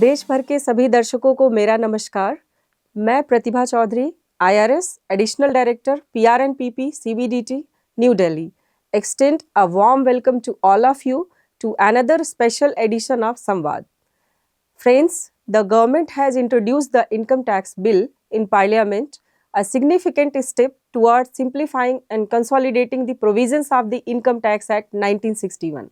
देश भर के सभी दर्शकों को मेरा नमस्कार। मैं Pratibha Chaudhary, IRS additional director PR and PP CBDT New Delhi extend a warm welcome to all of you to another special edition of Samvaad. Friends, the government has introduced the income tax bill in Parliament, a significant step towards simplifying and consolidating the provisions of the Income Tax Act 1961.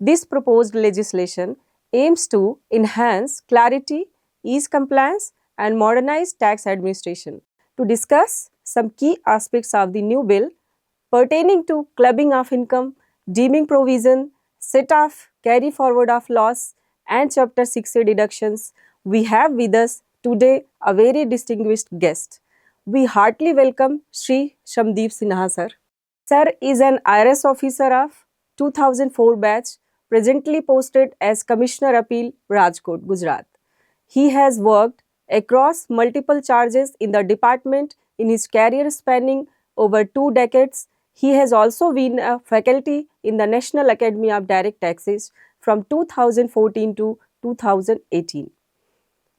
This proposed legislation aims to enhance clarity, ease compliance, and modernize tax administration. To discuss some key aspects of the new bill pertaining to clubbing of income, deeming provision, set off, carry forward of loss, and Chapter 6A deductions, we have with us today a very distinguished guest. We heartily welcome Shri Shramdeep Sinha sir. Sir is an IRS officer of 2004 batch, presently posted as Commissioner Appeal, Rajkot, Gujarat. He has worked across multiple charges in the department in his career spanning over 2 decades. He has also been a faculty in the National Academy of Direct Taxes from 2014 to 2018.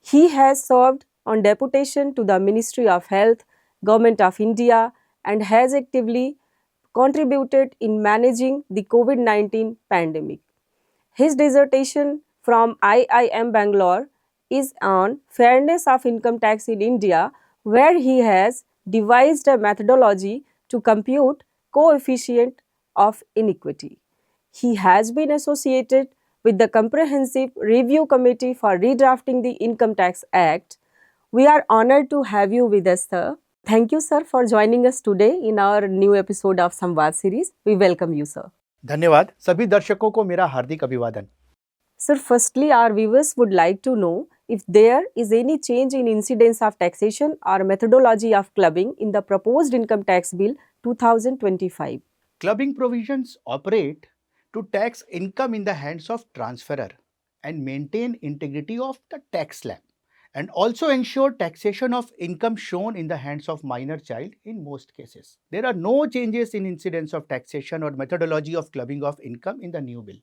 He has served on deputation to the Ministry of Health, Government of India, and has actively contributed in managing the COVID-19 pandemic. His dissertation from IIM Bangalore is on fairness of income tax in India, where he has devised a methodology to compute coefficient of inequity. He has been associated with the Comprehensive Review Committee for redrafting the Income Tax Act. We are honored to have you with us, sir. Thank you, sir, for joining us today in our new episode of Samvaad series. We welcome you, sir. धन्यवाद। सभी दर्शकों को मेरा हार्दिक अभिवादन। Sir, firstly, our viewers would like to know if there is any change in incidence of taxation or methodology of clubbing in the proposed Income Tax Bill 2025. Clubbing provisions operate to tax income in the hands of transferor and maintain integrity of the tax slab, and also ensure taxation of income shown in the hands of minor child in most cases. There are no changes in incidence of taxation or methodology of clubbing of income in the new bill.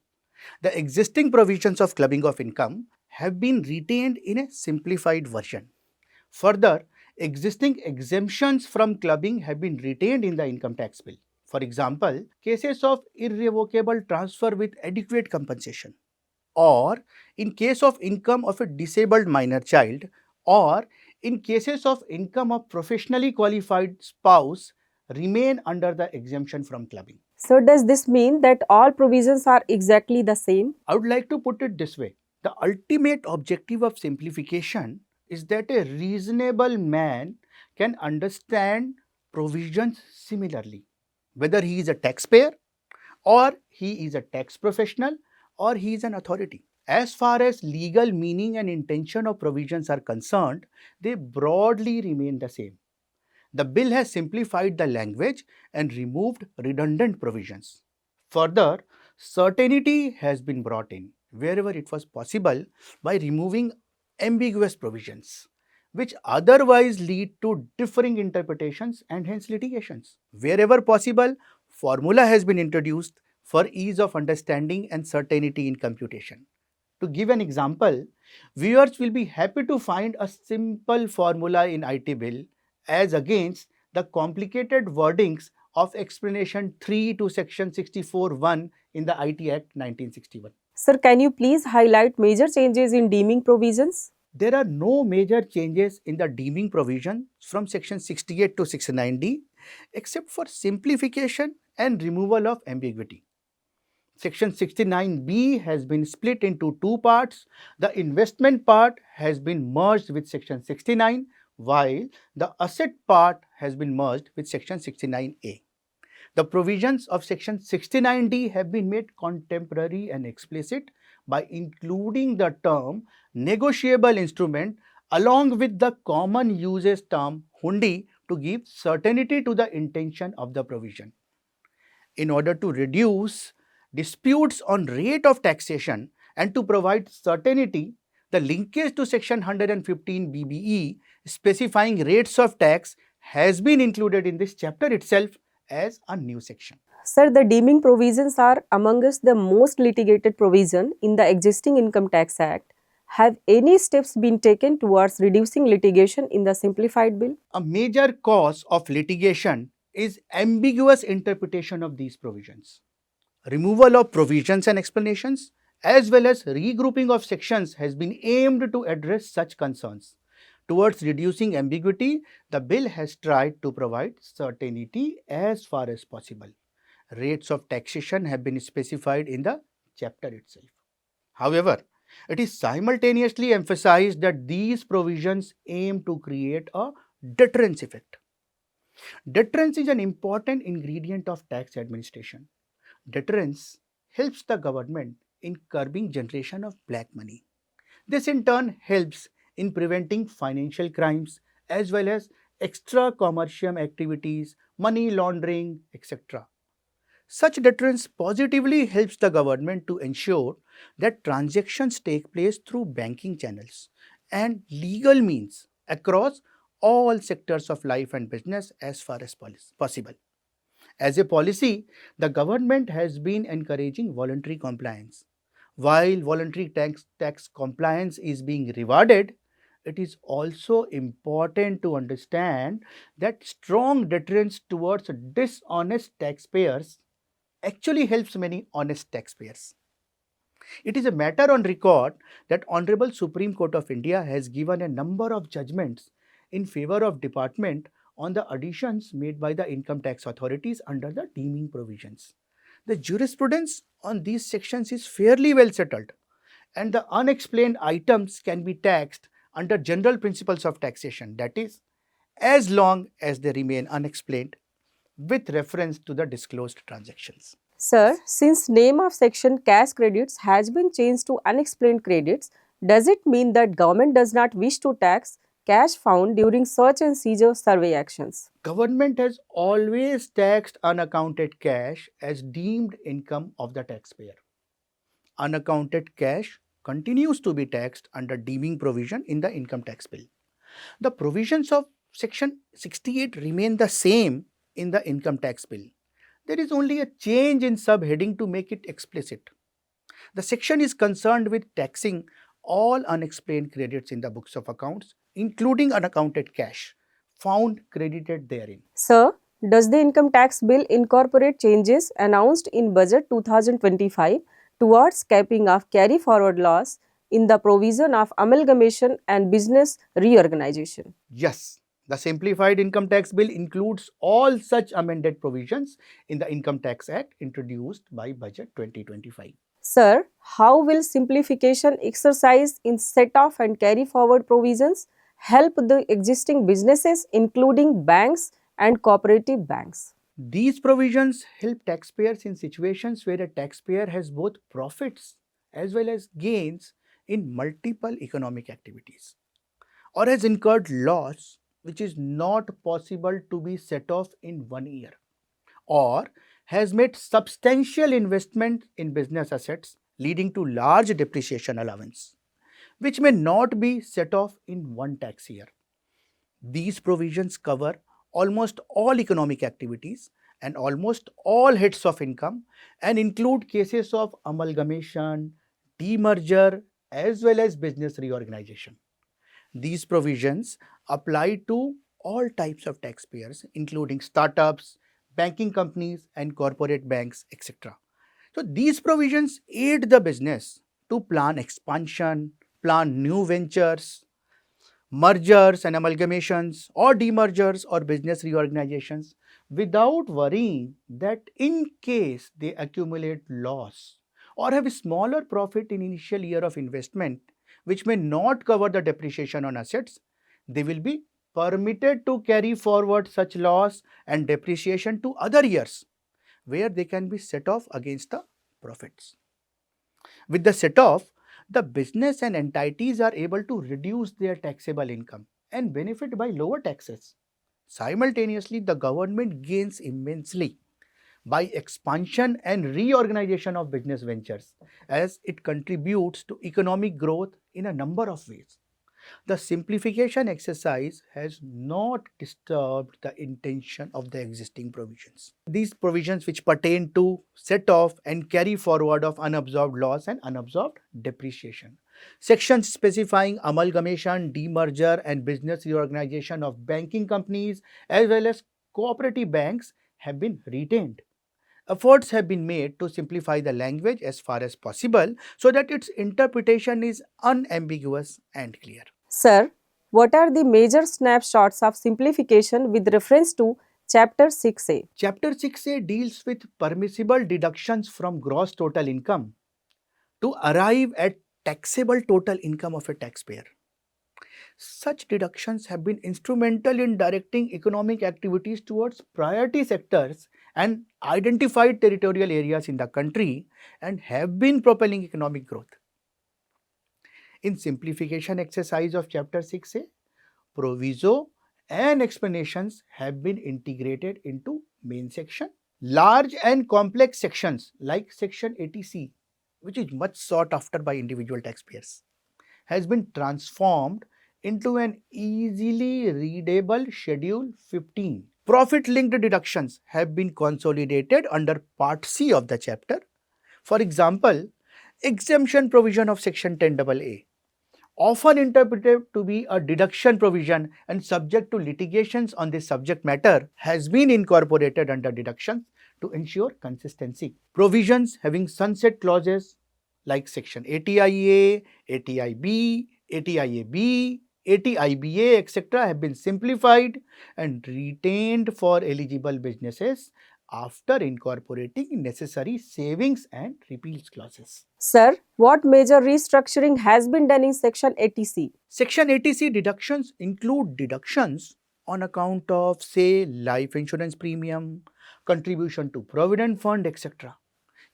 The existing provisions of clubbing of income have been retained in a simplified version. Further, existing exemptions from clubbing have been retained in the income tax bill. For example, cases of irrevocable transfer with adequate compensation, or in case of income of a disabled minor child, or in cases of income of professionally qualified spouse remain under the exemption from clubbing. So, does this mean that all provisions are exactly the same? I would like to put it this way. The ultimate objective of simplification is that a reasonable man can understand provisions similarly, whether he is a taxpayer or he is a tax professional or he is an authority. As far as legal meaning and intention of provisions are concerned, they broadly remain the same. The bill has simplified the language and removed redundant provisions. Further, certainty has been brought in wherever it was possible by removing ambiguous provisions, which otherwise lead to differing interpretations and hence litigations. Wherever possible, formula has been introduced for ease of understanding and certainty in computation. To give an example, viewers will be happy to find a simple formula in IT bill as against the complicated wordings of explanation 3 to section 64(1) in the IT Act 1961. Sir, can you please highlight major changes in deeming provisions? There are no major changes in the deeming provision from section 68 to 69D except for simplification and removal of ambiguity. Section 69B has been split into two parts. The investment part has been merged with section 69, while the asset part has been merged with section 69A. The provisions of section 69D have been made contemporary and explicit by including the term negotiable instrument along with the common usage term hundi to give certainty to the intention of the provision. In order to reduce disputes on rate of taxation and to provide certainty, the linkage to section 115 BBE specifying rates of tax has been included in this chapter itself as a new section. Sir, the deeming provisions are amongst the most litigated provision in the existing Income Tax Act, Have any steps been taken towards reducing litigation in the simplified bill? A major cause of litigation is ambiguous interpretation of these provisions. Removal of provisions and explanations, as well as regrouping of sections, has been aimed to address such concerns. Towards reducing ambiguity, the bill has tried to provide certainty as far as possible. Rates of taxation have been specified in the chapter itself. However, it is simultaneously emphasized that these provisions aim to create a deterrence effect. Deterrence is an important ingredient of tax administration. Deterrence helps the government in curbing generation of black money. This in turn helps in preventing financial crimes as well as extra commercial activities, money laundering, etc. Such deterrence positively helps the government to ensure that transactions take place through banking channels and legal means across all sectors of life and business as far as possible. As a policy, the government has been encouraging voluntary compliance. While voluntary tax compliance is being rewarded, it is also important to understand that strong deterrence towards dishonest taxpayers actually helps many honest taxpayers. It is a matter on record that Honorable Supreme Court of India has given a number of judgments in favor of department on the additions made by the income tax authorities under the deeming provisions. The jurisprudence on these sections is fairly well settled, and the unexplained items can be taxed under general principles of taxation, that is, as long as they remain unexplained with reference to the disclosed transactions. Sir, since name of section cash credits has been changed to unexplained credits, does it mean that government does not wish to tax cash found during search and seizure survey actions? Government has always taxed unaccounted cash as deemed income of the taxpayer. Unaccounted cash continues to be taxed under deeming provision in the income tax bill. The provisions of section 68 remain the same in the income tax bill. There is only a change in subheading to make it explicit. The section is concerned with taxing all unexplained credits in the books of accounts, including unaccounted cash found credited therein. Sir, does the income tax bill incorporate changes announced in budget 2025 towards capping of carry forward loss in the provision of amalgamation and business reorganization? Yes, the simplified income tax bill includes all such amended provisions in the Income Tax Act introduced by Budget 2025. Sir, how will simplification exercise in set off and carry forward provisions help the existing businesses, including banks and cooperative banks? These provisions help taxpayers in situations where a taxpayer has both profits as well as gains in multiple economic activities, or has incurred loss which is not possible to be set off in 1 year, or has made substantial investment in business assets leading to large depreciation allowance, which may not be set off in one tax year. These provisions cover almost all economic activities and almost all heads of income and include cases of amalgamation, demerger, as well as business reorganization. These provisions apply to all types of taxpayers, including startups, banking companies, and corporate banks, etc. So, these provisions aid the business to plan expansion, plan new ventures, mergers and amalgamations, or demergers or business reorganizations without worrying that in case they accumulate loss or have a smaller profit in initial year of investment, which may not cover the depreciation on assets, they will be permitted to carry forward such loss and depreciation to other years where they can be set off against the profits. With the set off, the business and entities are able to reduce their taxable income and benefit by lower taxes. Simultaneously, the government gains immensely by expansion and reorganization of business ventures as it contributes to economic growth in a number of ways. The simplification exercise has not disturbed the intention of the existing provisions. These provisions which pertain to set off and carry forward of unabsorbed loss and unabsorbed depreciation. Sections specifying amalgamation, demerger, and business reorganization of banking companies as well as cooperative banks have been retained. Efforts have been made to simplify the language as far as possible so that its interpretation is unambiguous and clear. Sir, what are the major snapshots of simplification with reference to Chapter 6A? Chapter 6A deals with permissible deductions from gross total income to arrive at taxable total income of a taxpayer. Such deductions have been instrumental in directing economic activities towards priority sectors and identified territorial areas in the country and have been propelling economic growth. In simplification exercise of Chapter 6A, proviso and explanations have been integrated into main section. Large and complex sections like Section 80C, which is much sought after by individual taxpayers, has been transformed into an easily readable Schedule 15. Profit linked deductions have been consolidated under Part C of the chapter. For example, exemption provision of Section 10AA, often interpreted to be a deduction provision and subject to litigations on this subject matter, has been incorporated under deductions to ensure consistency. Provisions having sunset clauses like Section 80IA, 80IB, 80IAB, 80IBA, etc., have been simplified and retained for eligible businesses after incorporating necessary savings and repeals clauses. Sir, what major restructuring has been done in Section 80C? Section 80C deductions include deductions on account of, say, life insurance premium, contribution to provident fund, etc.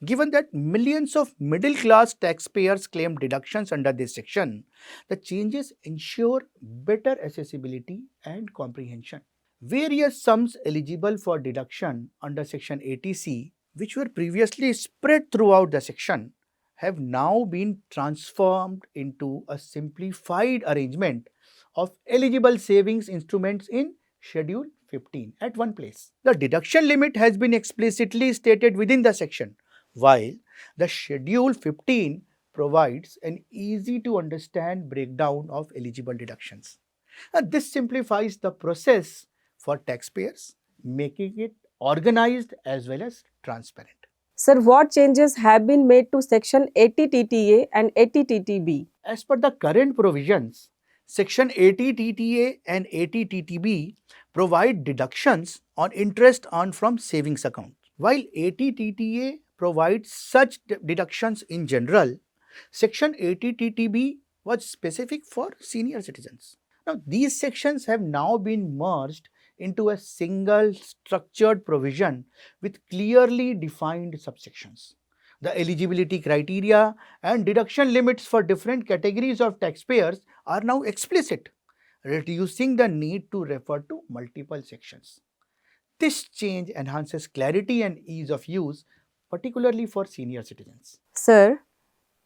Given that millions of middle class taxpayers claim deductions under this section, the changes ensure better accessibility and comprehension. Various sums eligible for deduction under Section 80C, which were previously spread throughout the section, have now been transformed into a simplified arrangement of eligible savings instruments in Schedule 15 at one place. The deduction limit has been explicitly stated within the section, while the Schedule 15 provides an easy to understand breakdown of eligible deductions. This simplifies the process for taxpayers, making it organized as well as transparent. Sir, what changes have been made to Section 80 TTA and 80 TTB? As per the current provisions, Section 80 TTA and 80 TTB provide deductions on interest earned from savings account. While 80 TTA provides such deductions in general, Section 80 TTB was specific for senior citizens. Now, these sections have now been merged into a single structured provision with clearly defined subsections. The eligibility criteria and deduction limits for different categories of taxpayers are now explicit, reducing the need to refer to multiple sections. This change enhances clarity and ease of use, particularly for senior citizens. Sir,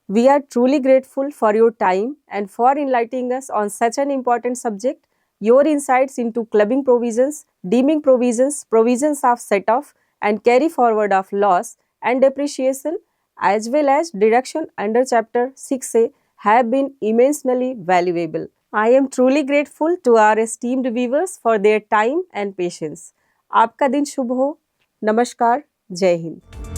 we are truly grateful for your time and for enlightening us on such an important subject. Your insights into clubbing provisions, deeming provisions, provisions of set-off and carry forward of loss and depreciation, as well as deduction under Chapter 6A have been immensely valuable. I am truly grateful to our esteemed viewers for their time and patience. आपका दिन शुभ हो. नमस्कार. जय हिंद.